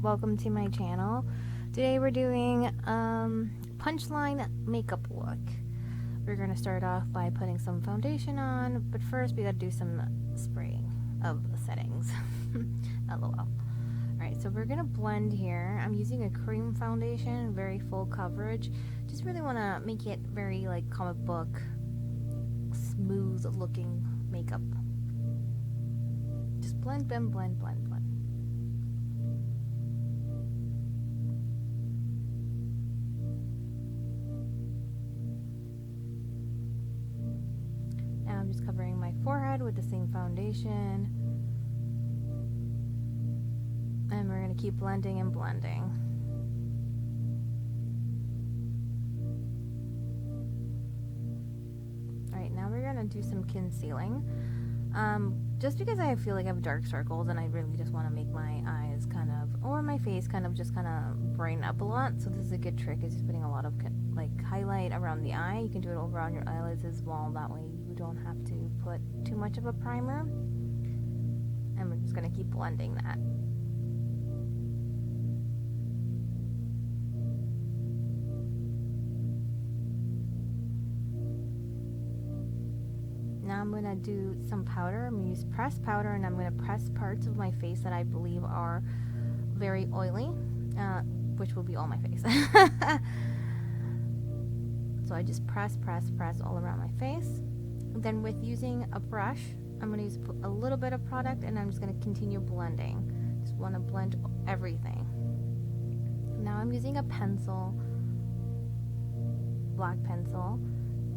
welcome to my channel. Today we're doing Punchline makeup look. We're gonna start off by putting some foundation on, but first we gotta do some spraying of the settings. LOL. Alright, so we're gonna blend here. I'm using a cream foundation, very full coverage. Just really wanna make it very like comic book, smooth looking makeup. Just blend, blend, blend, blend, blend. Now I'm just covering my forehead with the same foundation. And we're going to keep blending and blending. Alright, now we're going to do some concealing. Just because I feel like I have dark circles and I really just want to make my eyes kind of, or my face kind of just kind of brighten up a lot. So this is a good trick, is just putting a lot of like highlight around the eye. You can do it over on your eyelids as well. That way you don't have to put too much of a primer. And we're just going to keep blending that. Now I'm going to do some powder. I'm going to use pressed powder, and I'm going to press parts of my face that I believe are very oily, which will be all my face. So I just press, press, press all around my face. Then with using a brush, I'm going to use a little bit of product, and I'm just going to continue blending. Just want to blend everything. Now I'm using a pencil, black pencil,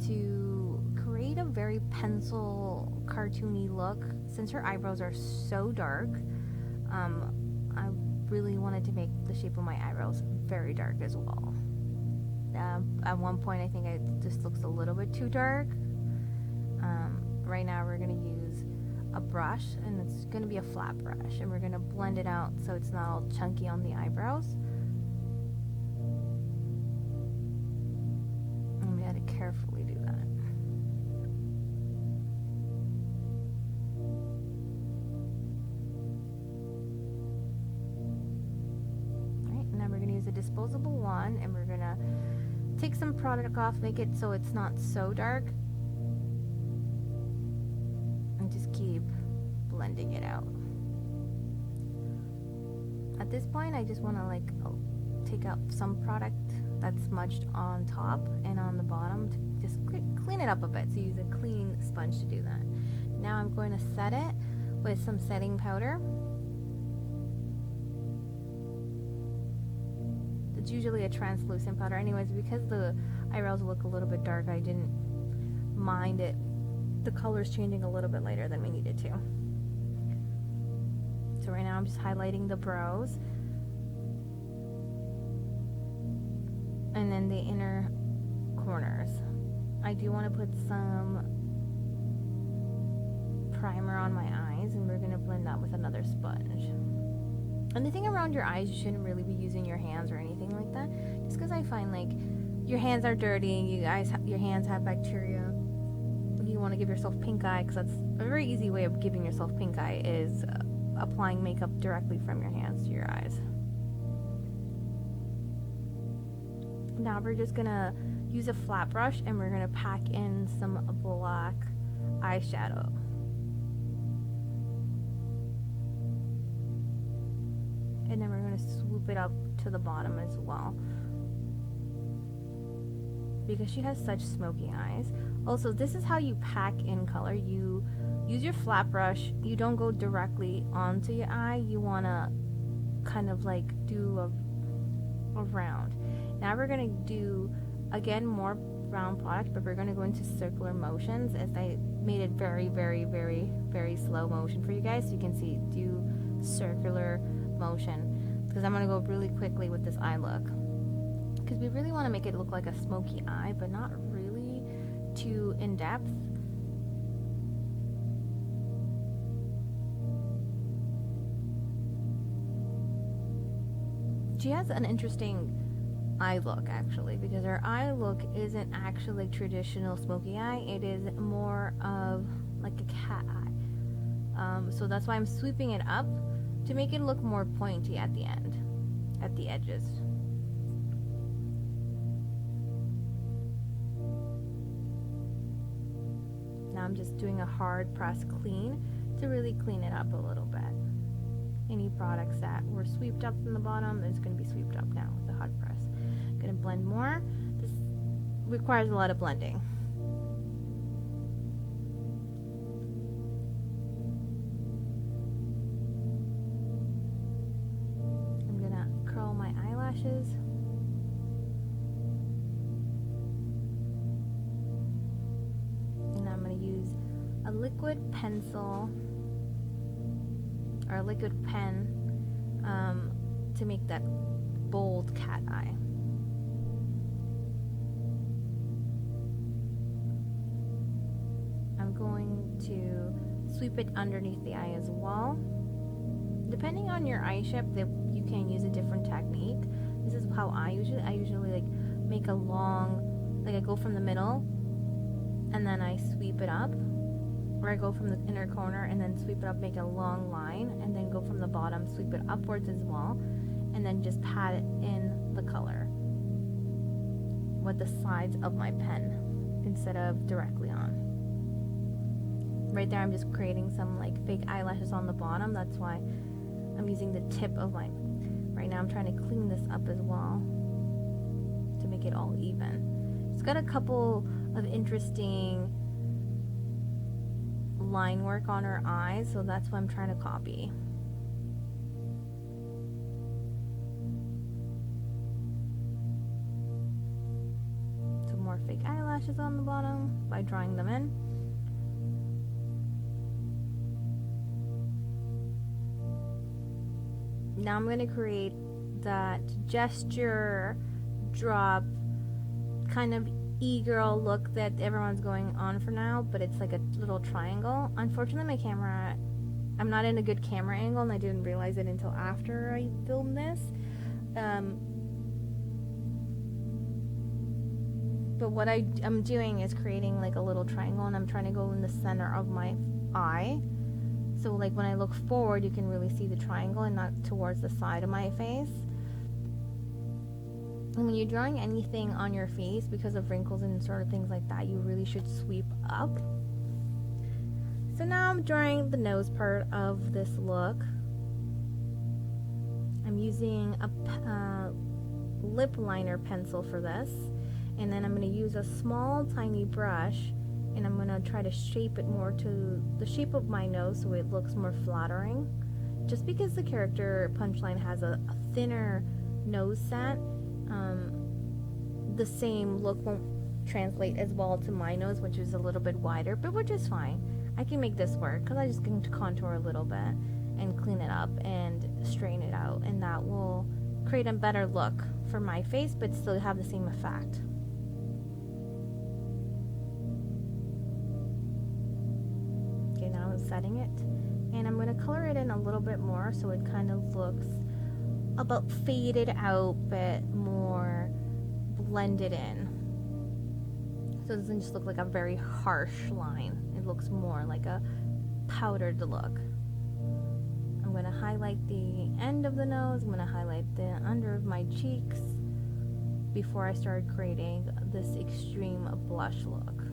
to create a very pencil cartoony look. Since her eyebrows are so dark, I really wanted to make the shape of my eyebrows very dark as well. At one point I think it just looks a little bit too dark. Right now we're going to use a brush, and it's going to be a flat brush, and we're going to blend it out so it's not all chunky on the eyebrows. And we had to carefully do that. A disposable one, and we're gonna take some product off, make it so it's not so dark, and just keep blending it out. At this point I just want to like take out some product that's smudged on top and on the bottom to just clean it up a bit. So use a clean sponge to do that. Now I'm going to set it with some setting powder. It's usually a translucent powder anyways. Because the eyebrows look a little bit dark, I didn't mind it, the colors changing a little bit later than we needed to. So right now I'm just highlighting the brows and then the inner corners. I do want to put some primer on my eyes, and we're going to blend that with another sponge. Anything around your eyes, you shouldn't really be using your hands or anything like that, just because I find like your hands are dirty, your hands have bacteria. You want to give yourself pink eye, because that's a very easy way of giving yourself pink eye, is applying makeup directly from your hands to your eyes. Now we're just gonna use a flat brush, and we're gonna pack in some black eyeshadow. And then we're going to swoop it up to the bottom as well, because she has such smoky eyes. Also, this is how you pack in color. You use your flat brush. You don't go directly onto your eye. You want to kind of like do a round. Now we're going to do, again, more brown product, but we're going to go into circular motions, as I made it very, very, very, very slow motion for you guys, so you can see, do circular motion, because I'm going to go really quickly with this eye look, because we really want to make it look like a smoky eye, but not really too in depth. She has an interesting eye look, actually, because her eye look isn't actually traditional smoky eye. It is more of like a cat eye. So that's why I'm sweeping it up to make it look more pointy at the end. at the edges. Now I'm just doing a hard press clean to really clean it up a little bit. Any products that were swept up from the bottom is going to be swept up now with the hot press. I'm going to blend more. This requires a lot of blending. I'm going to curl my eyelashes. And I'm going to use a liquid pencil or a liquid pen to make that bold cat eye. I'm going to sweep it underneath the eye as well. Depending on your eye shape, you can use a different technique. This is how I usually like make a long, like I go from the middle and then I sweep it up. Or I go from the inner corner and then sweep it up, make a long line, and then go from the bottom, sweep it upwards as well, and then just pat it in the color with the sides of my pen instead of directly on. Right there I'm just creating some like fake eyelashes on the bottom. That's why I'm using the tip of my, right now I'm trying to clean this up as well to make it all even. It's got a couple of interesting line work on her eyes, so that's what I'm trying to copy. Some more fake eyelashes on the bottom by drawing them in. Now I'm going to create that gesture drop kind of e-girl look that everyone's going on for now, but it's like a little triangle. Unfortunately, my camera, I'm not in a good camera angle, and I didn't realize it until after I filmed this. But what I'm doing is creating like a little triangle, and I'm trying to go in the center of my eye. So like when I look forward, you can really see the triangle and not towards the side of my face. And when you're drawing anything on your face, because of wrinkles and sort of things like that, you really should sweep up. So now I'm drawing the nose part of this look. I'm using a lip liner pencil for this. And then I'm going to use a small tiny brush, and I'm going to try to shape it more to the shape of my nose so it looks more flattering. Just because the character Punchline has a thinner nose set, the same look won't translate as well to my nose, which is a little bit wider, but which is fine. I can make this work because I'm just going to contour a little bit and clean it up and straighten it out, and that will create a better look for my face but still have the same effect. Okay, now I'm setting it, and I'm going to color it in a little bit more so it kind of looks about faded out but more blended in, so it doesn't just look like a very harsh line. It looks more like a powdered look. I'm going to highlight the end of the nose. I'm going to highlight the under of my cheeks before I start creating this extreme blush look.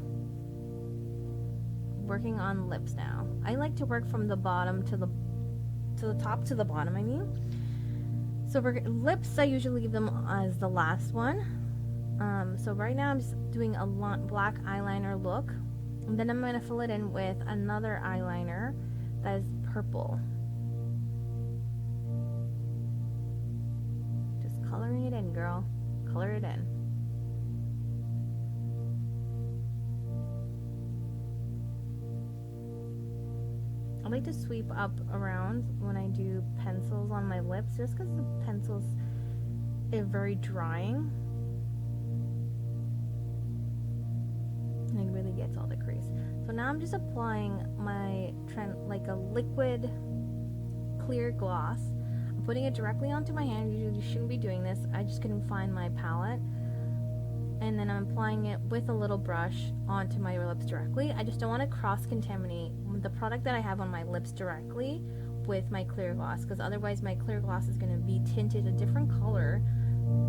Working on lips now. I like to work from the bottom to the top to the bottom, I mean. So for lips, I usually leave them as the last one. So right now I'm just doing a black eyeliner look, and then I'm going to fill it in with another eyeliner that is purple. Just coloring it in, girl. Color it in. I like to sweep up around when I do pencils on my lips, just because the pencils are very drying. And it really gets all the crease. So now I'm just applying my like a liquid clear gloss. I'm putting it directly onto my hand. Usually you shouldn't be doing this. I just couldn't find my palette. And then I'm applying it with a little brush onto my lips directly. I just don't want to cross-contaminate the product that I have on my lips directly with my clear gloss, because otherwise my clear gloss is going to be tinted a different color,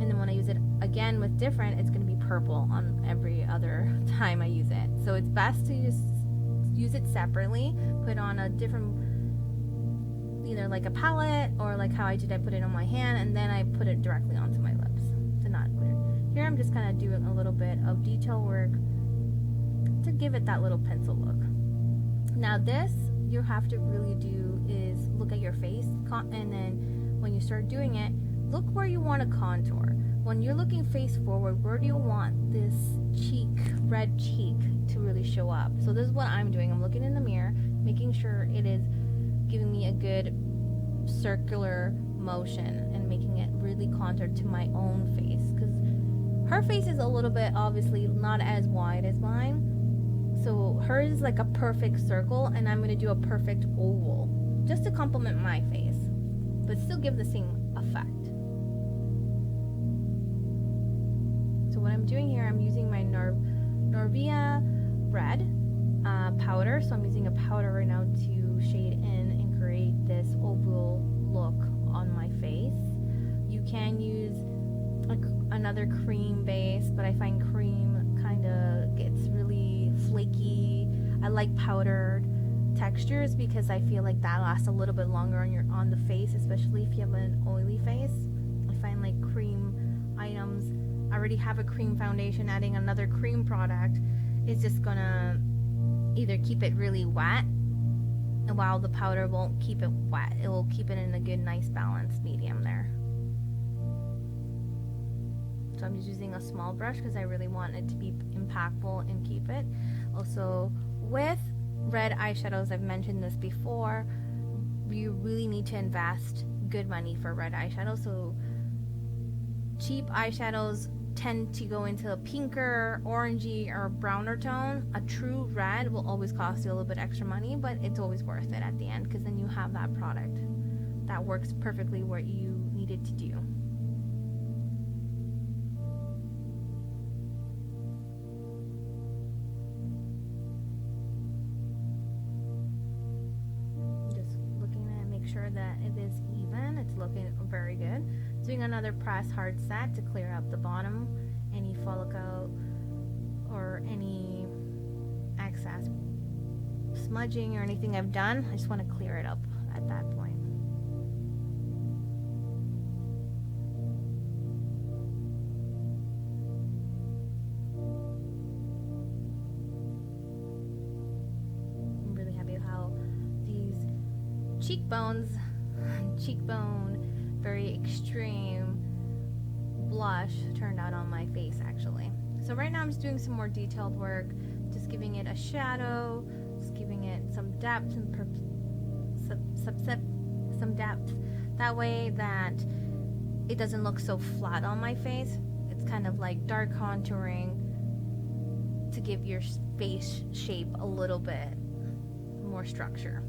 and then when I use it again with different, it's going to be purple on every other time I use it. So it's best to just use it separately, put on a different, either like a palette or like how I did, I put it on my hand and then I put it directly onto my lips to not clear. Here I'm just kind of doing a little bit of detail work to give it that little pencil look. Now this you have to really do is look at your face, and then when you start doing it, look where you want to contour. When you're looking face forward, where do you want this cheek, red cheek, to really show up? So this is what I'm doing. I'm looking in the mirror, making sure it is giving me a good circular motion and making it really contoured to my own face, because her face is a little bit obviously not as wide as mine. So hers is like a perfect circle, and I'm going to do a perfect oval just to complement my face, but still give the same effect. So what I'm doing here, I'm using my Norvina red powder. So I'm using a powder right now to shade in and create this oval look on my face. You can use another cream base, but I find cream kind of gets really flaky. I like powdered textures because I feel like that lasts a little bit longer on the face, especially if you have an oily face. I find like cream items, I already have a cream foundation, adding another cream product is just gonna either keep it really wet, and while the powder won't keep it wet, it will keep it in a good nice balanced medium there. So I'm just using a small brush because I really want it to be impactful and keep it. Also with red eyeshadows, I've mentioned this before, you really need to invest good money for red eyeshadow. So cheap eyeshadows tend to go into a pinker, orangey, or browner tone. A true red will always cost you a little bit extra money, but it's always worth it at the end, because then you have that product that works perfectly what you need it to do. Sure that it is even, it's looking very good. Doing another press hard set to clear up the bottom, any follicle or any excess smudging or anything I've done. I just want to clear it up at that point. I'm really happy how these cheekbone, very extreme blush turned out on my face actually. So right now I'm just doing some more detailed work, just giving it a shadow, just giving it some depth and some depth. That way that it doesn't look so flat on my face. It's kind of like dark contouring to give your face shape a little bit more structure.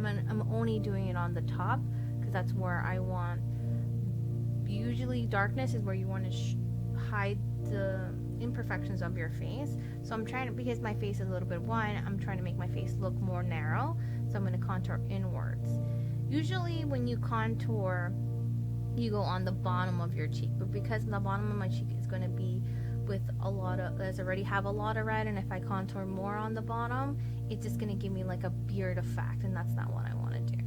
I'm only doing it on the top because that's where I want. Usually darkness is where you want to hide the imperfections of your face. So I'm trying to, because my face is a little bit wide, I'm trying to make my face look more narrow. So I'm going to contour inwards. Usually when you contour, you go on the bottom of your cheek, but because the bottom of my cheek is going to be with a lot of, does already have a lot of red, and if I contour more on the bottom, it's just going to give me like a beard effect, and that's not what I want to do.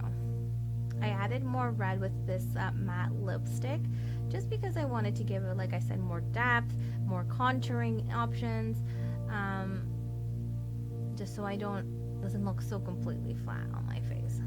I added more red with this matte lipstick just because I wanted to give it, like I said, more depth, more contouring options, just so doesn't look so completely flat on my face.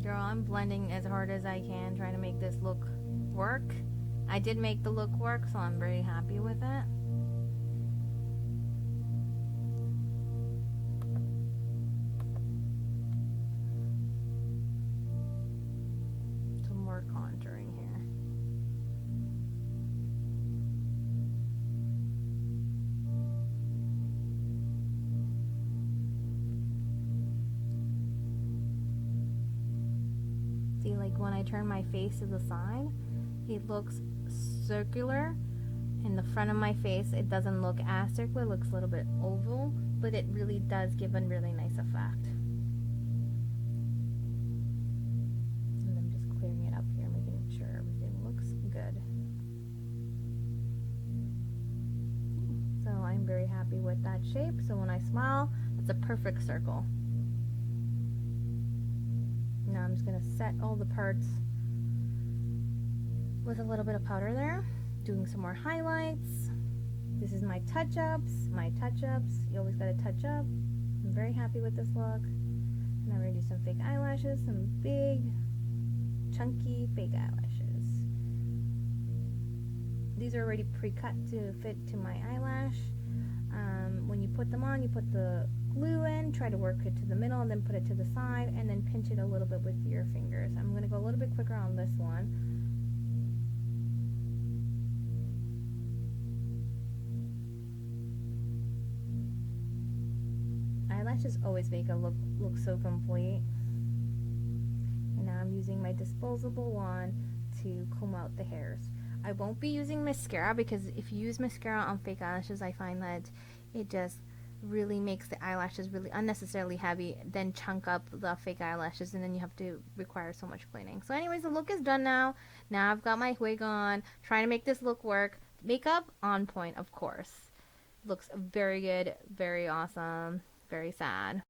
Girl, I'm blending as hard as I can, trying to make this look work. I did make the look work, so I'm very happy with it. See, like when I turn my face to the side, it looks circular. In the front of my face, it doesn't look as circular, it looks a little bit oval, but it really does give a really nice effect. And I'm just clearing it up here, making sure everything looks good. So I'm very happy with that shape. So when I smile, it's a perfect circle. Now I'm just going to set all the parts with a little bit of powder there. Doing some more highlights. This is my touch-ups. You always got to touch up. I'm very happy with this look. And I'm going to do some fake eyelashes, some big, chunky fake eyelashes. These are already pre-cut to fit to my eyelash. When you put them on, you put the glue in, try to work it to the middle, and then put it to the side, and then pinch it a little bit with your fingers. I'm going to go a little bit quicker on this one. Eyelashes always make a look so complete. And now I'm using my disposable wand to comb out the hairs. I won't be using mascara because if you use mascara on fake eyelashes, I find that it just really makes the eyelashes really unnecessarily heavy, then chunk up the fake eyelashes, and then you have to require so much cleaning. So anyways, the look is done now. Now I've got my wig on, trying to make this look work. Makeup on point, of course. Looks very good, very awesome, very sad.